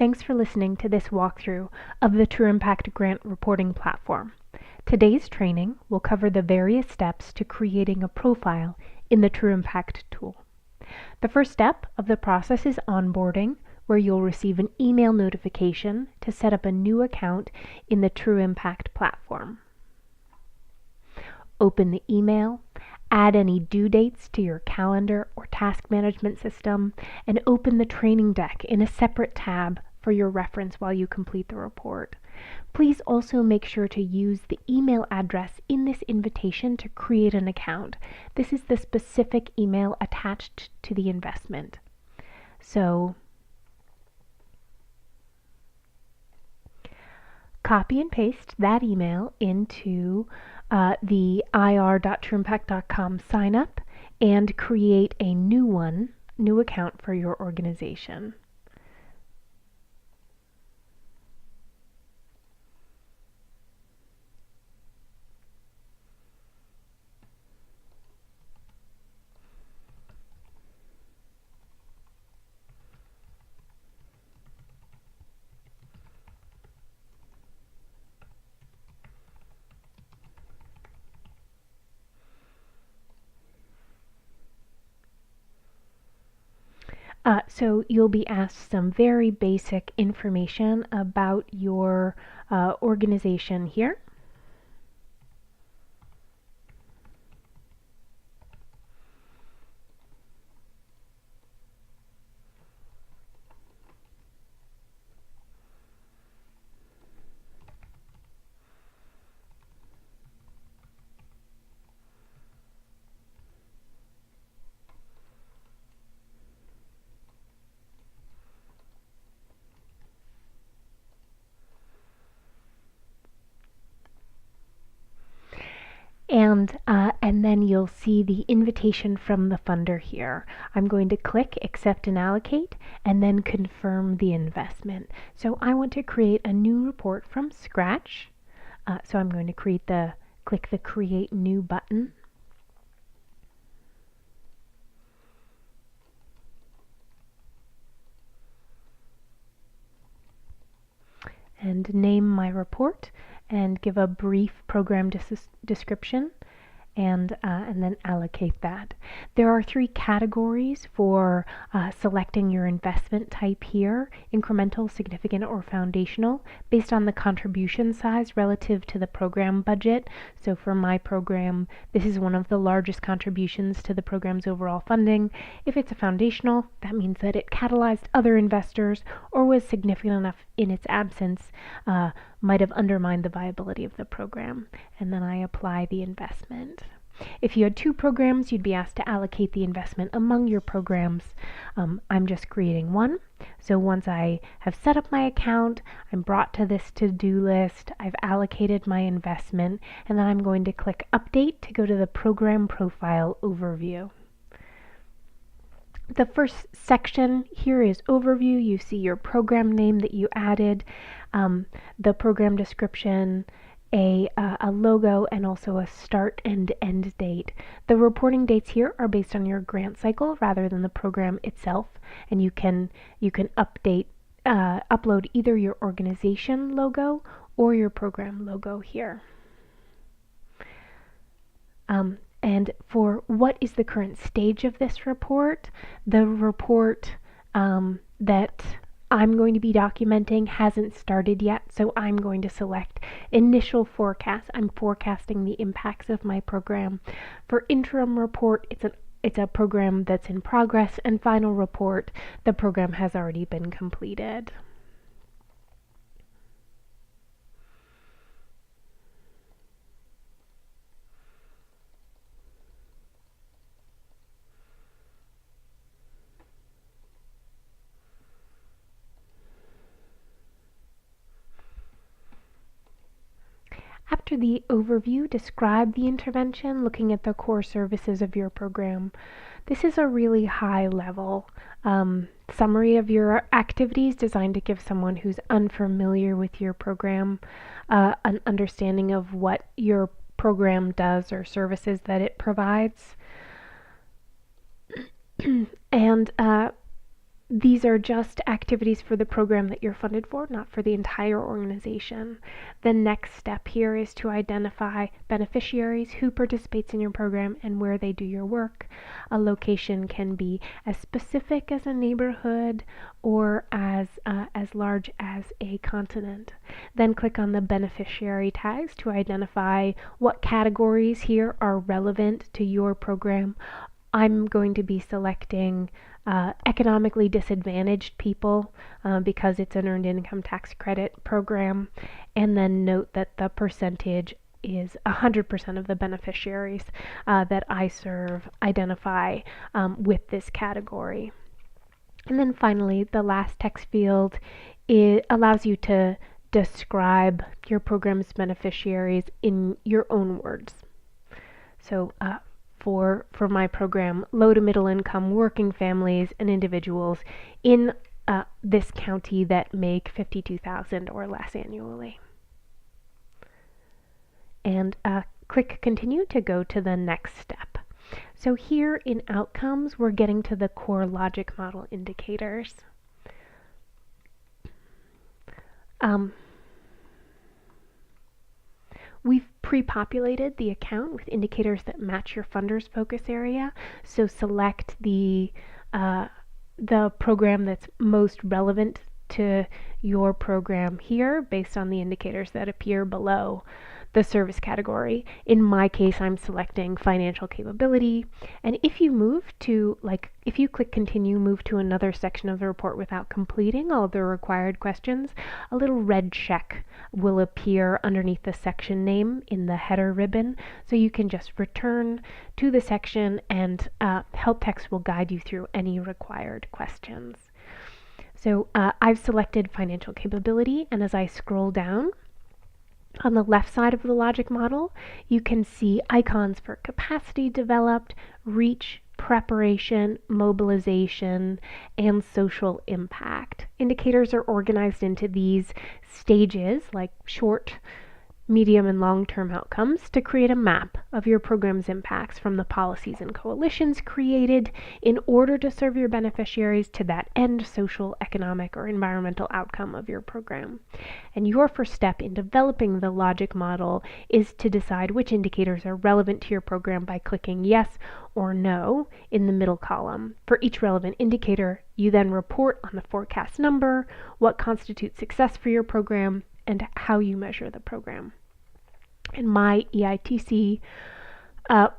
Thanks for listening to this walkthrough of the True Impact Grant Reporting Platform. Today's training will cover the various steps to creating a profile in the True Impact tool. The first step of the process is onboarding, where you'll receive an email notification to set up a new account in the True Impact platform. Open the email, add any due dates to your calendar or task management system, and open the training deck in a separate tab for your reference while you complete the report. Please also make sure to use the email address in this invitation to create an account. This is the specific email attached to the investment. So copy and paste that email into the ir.trueimpact.com sign up and create a new account for your organization. So you'll be asked some very basic information about your organization here. And then you'll see the invitation from the funder here. I'm going to click Accept and Allocate and then confirm the investment. So I want to create a new report from scratch. So I'm going to click the Create New button. And name my report and give a brief program description and then allocate that. There are 3 categories for selecting your investment type here: incremental, significant, or foundational, based on the contribution size relative to the program budget. So for my program, this is one of the largest contributions to the program's overall funding. If it's a foundational, that means that it catalyzed other investors or was significant enough in its absence, might have undermined the viability of the program. And then I apply the investment. If you had 2 programs, you'd be asked to allocate the investment among your programs. I'm just creating one. So once I have set up my account, I'm brought to this to-do list, I've allocated my investment, and then I'm going to click Update to go to the Program Profile Overview. The first section here is Overview. You see your program name that you added, the program description, a logo, and also a start and end date. The reporting dates here are based on your grant cycle rather than the program itself, and you can upload either your organization logo or your program logo here. And for what is the current stage of this report, the report that I'm going to be documenting hasn't started yet, so I'm going to select Initial Forecast. I'm forecasting the impacts of my program. For Interim Report, it's a program that's in progress, and Final Report, the program has already been completed. After the overview, describe the intervention, looking at the core services of your program. This is a really high level summary of your activities designed to give someone who's unfamiliar with your program an understanding of what your program does or services that it provides. And These are just activities for the program that you're funded for, not for the entire organization. The next step here is to identify beneficiaries, who participates in your program, and where they do your work. A location can be as specific as a neighborhood or as large as a continent. Then click on the beneficiary tags to identify what categories here are relevant to your program. I'm going to be selecting economically disadvantaged people because it's an earned income tax credit program, and then note that the percentage is 100% of the beneficiaries that I serve identify with this category. And then finally, the last text field, it allows you to describe your program's beneficiaries in your own words. So for my program, low to middle income working families and individuals in this county that make $52,000 or less annually. And click continue to go to the next step. So here in outcomes, we're getting to the core logic model indicators. We've pre-populated the account with indicators that match your funder's focus area. So select the program that's most relevant to your program here based on the indicators that appear below the service category. In my case, I'm selecting financial capability. And if you move to, if you click continue, move to another section of the report without completing all the required questions, a little red check will appear underneath the section name in the header ribbon. So you can just return to the section and help text will guide you through any required questions. So I've selected financial capability, and as I scroll down, on the left side of the logic model, you can see icons for capacity developed, reach, preparation, mobilization, and social impact. Indicators are organized into these stages, like short, medium, and long-term outcomes, to create a map of your program's impacts from the policies and coalitions created in order to serve your beneficiaries to that end social, economic, or environmental outcome of your program. And your first step in developing the logic model is to decide which indicators are relevant to your program by clicking yes or no in the middle column. For each relevant indicator, you then report on the forecast number, what constitutes success for your program, and how you measure the program. And my EITC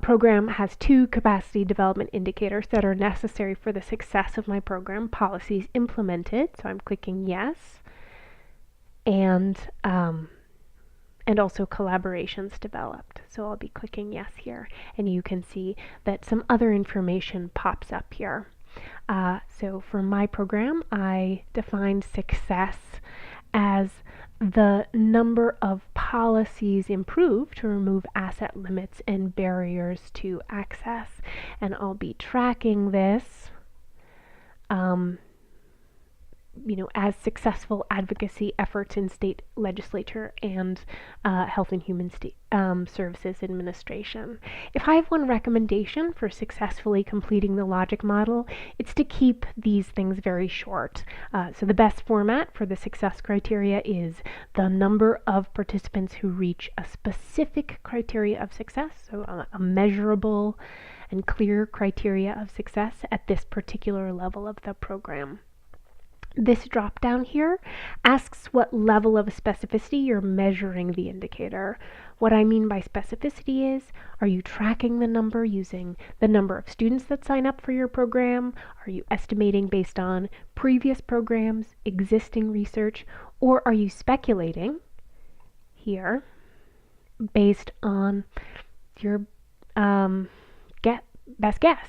program has 2 capacity development indicators that are necessary for the success of my program: policies implemented, so I'm clicking yes, and also collaborations developed, so I'll be clicking yes here. And you can see that some other information pops up here. So for my program, I defined success as the number of policies improved to remove asset limits and barriers to access. And I'll be tracking this as successful advocacy efforts in state legislature and Health and Human Services Administration. If I have one recommendation for successfully completing the logic model, it's to keep these things very short. So the best format for the success criteria is the number of participants who reach a specific criteria of success, so a measurable and clear criteria of success at this particular level of the program. This drop down here asks what level of specificity you're measuring the indicator. What I mean by specificity is, are you tracking the number using the number of students that sign up for your program? Are you estimating based on previous programs, existing research, or are you speculating here based on your best guess?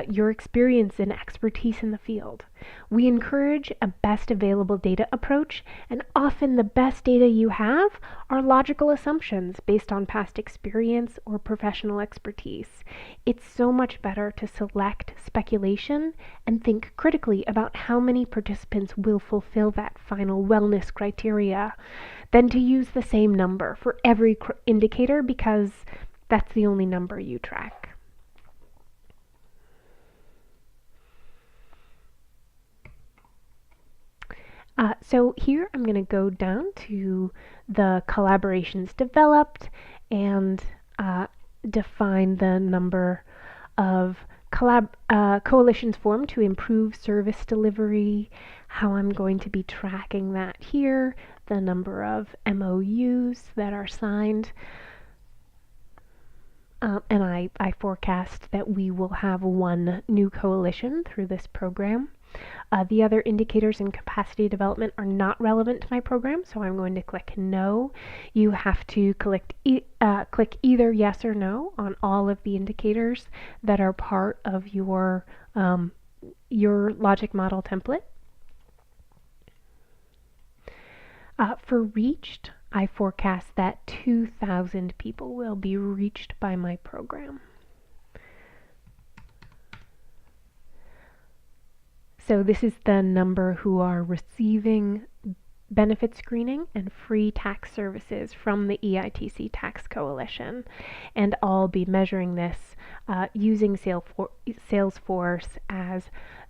Your experience and expertise in the field. We encourage a best available data approach, and often the best data you have are logical assumptions based on past experience or professional expertise. It's so much better to select speculation and think critically about how many participants will fulfill that final wellness criteria than to use the same number for every indicator, because that's the only number you track. So here I'm going to go down to the collaborations developed and define the number of coalitions formed to improve service delivery, how I'm going to be tracking that here, the number of MOUs that are signed, and I forecast that we will have one new coalition through this program. The other indicators in capacity development are not relevant to my program, so I'm going to click no. You have to click either yes or no on all of the indicators that are part of your logic model template. For reached, I forecast that 2,000 people will be reached by my program. So this is the number who are receiving benefit screening and free tax services from the EITC Tax Coalition. And I'll be measuring this using Salesforce as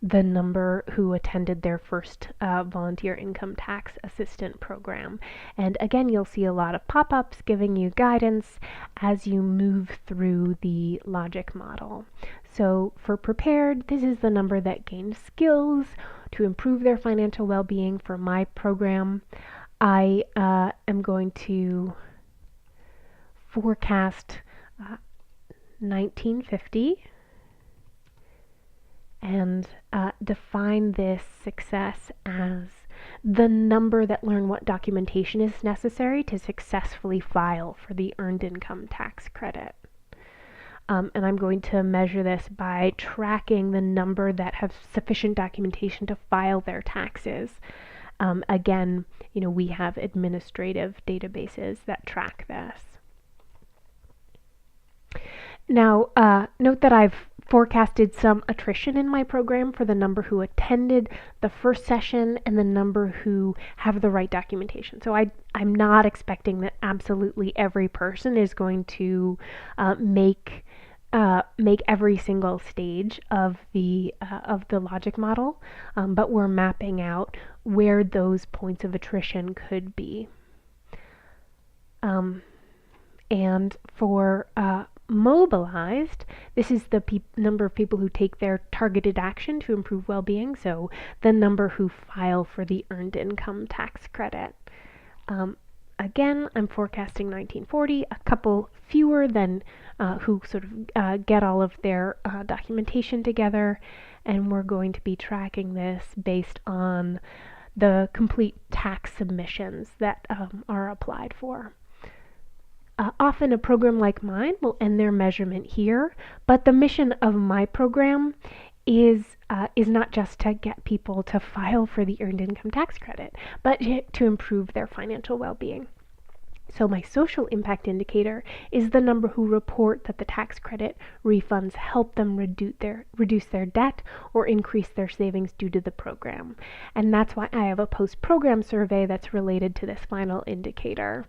the number who attended their first volunteer income tax assistant program. And again, you'll see a lot of pop-ups giving you guidance as you move through the logic model. So for prepared, this is the number that gained skills to improve their financial well-being for my program. I am going to forecast 1950 and define this success as the number that learn what documentation is necessary to successfully file for the Earned Income Tax Credit. And I'm going to measure this by tracking the number that have sufficient documentation to file their taxes. Again, we have administrative databases that track this. Now, note that I've forecasted some attrition in my program for the number who attended the first session and the number who have the right documentation. So I'm not expecting that absolutely every person is going to make every single stage of the logic model, but we're mapping out where those points of attrition could be. And for mobilized, this is the number of people who take their targeted action to improve well-being, so the number who file for the Earned Income Tax Credit. Again, I'm forecasting 1940, a couple fewer than who sort of get all of their documentation together, and we're going to be tracking this based on the complete tax submissions that are applied for. Often a program like mine will end their measurement here, but the mission of my program is not just to get people to file for the Earned Income Tax Credit, but to improve their financial well-being. So my social impact indicator is the number who report that the tax credit refunds help them reduce their debt or increase their savings due to the program. And that's why I have a post-program survey that's related to this final indicator.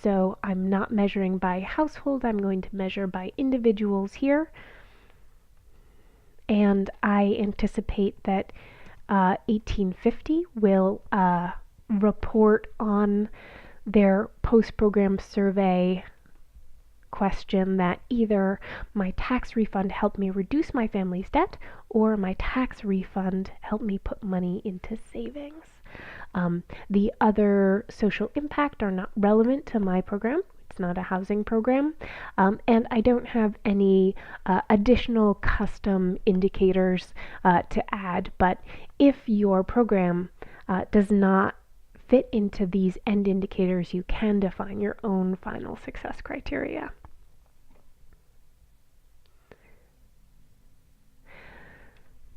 So I'm not measuring by household, I'm going to measure by individuals here. And I anticipate that 1850 will report on their post-program survey question that either my tax refund helped me reduce my family's debt or my tax refund helped me put money into savings. The other social impact are not relevant to my program. It's not a housing program. And I don't have any additional custom indicators to add, but if your program does not fit into these end indicators, you can define your own final success criteria.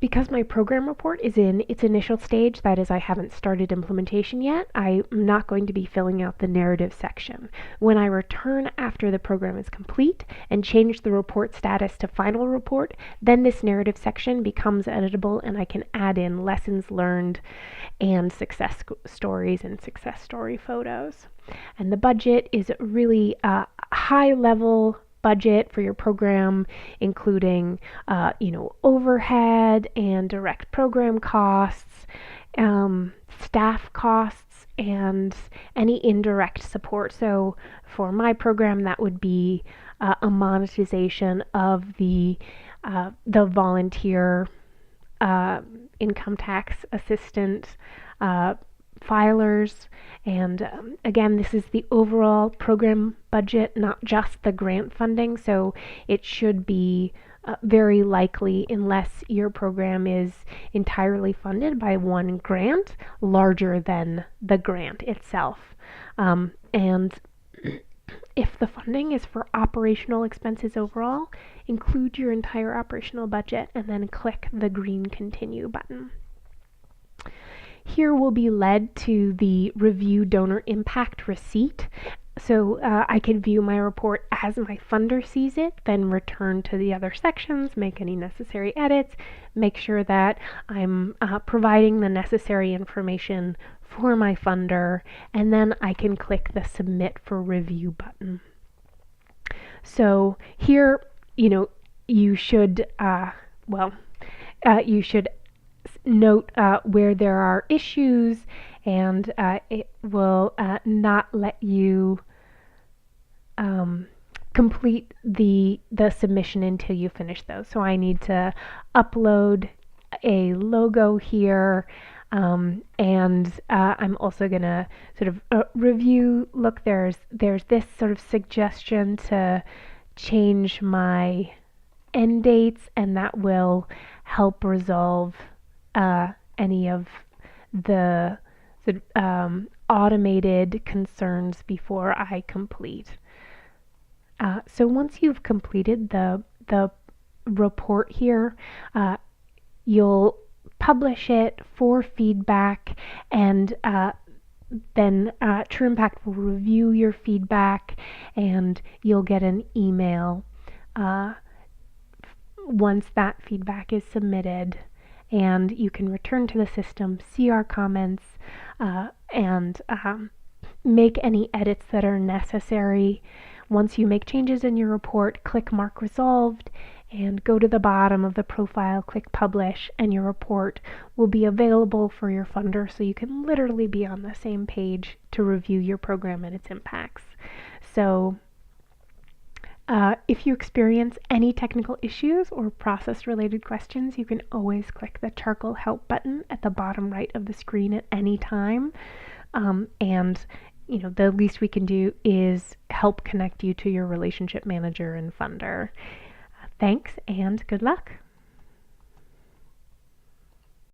Because my program report is in its initial stage, that is, I haven't started implementation yet, I'm not going to be filling out the narrative section. When I return after the program is complete and change the report status to final report, then this narrative section becomes editable and I can add in lessons learned and success stories and success story photos. And the budget is really a high level budget for your program, including overhead and direct program costs, staff costs and any indirect support. So for my program, that would be a monetization of the volunteer income tax assistant filers. And again, this is the overall program budget, not just the grant funding. So it should be very likely, unless your program is entirely funded by one grant, larger than the grant itself. And if the funding is for operational expenses overall, include your entire operational budget and then click the green Continue button. Here we'll be led to the Review Donor Impact Receipt. So I can view my report as my funder sees it, then return to the other sections, make any necessary edits, make sure that I'm providing the necessary information for my funder, and then I can click the Submit for Review button. So here, you should, you should note where there are issues, and it will not let you complete the submission until you finish those. So I need to upload a logo here, and I'm also going to sort of review. Look, there's this sort of suggestion to change my end dates, and that will help resolve any of the sort of, automated concerns before I complete. So once you've completed the report here, you'll publish it for feedback, and then True Impact will review your feedback, and you'll get an email once that feedback is submitted, and you can return to the system, see our comments, and make any edits that are necessary. Once you make changes in your report, click Mark Resolved and go to the bottom of the profile, click Publish, and your report will be available for your funder, so you can literally be on the same page to review your program and its impacts. So if you experience any technical issues or process-related questions, you can always click the charcoal help button at the bottom right of the screen at any time. And the least we can do is help connect you to your relationship manager and funder. Thanks and good luck.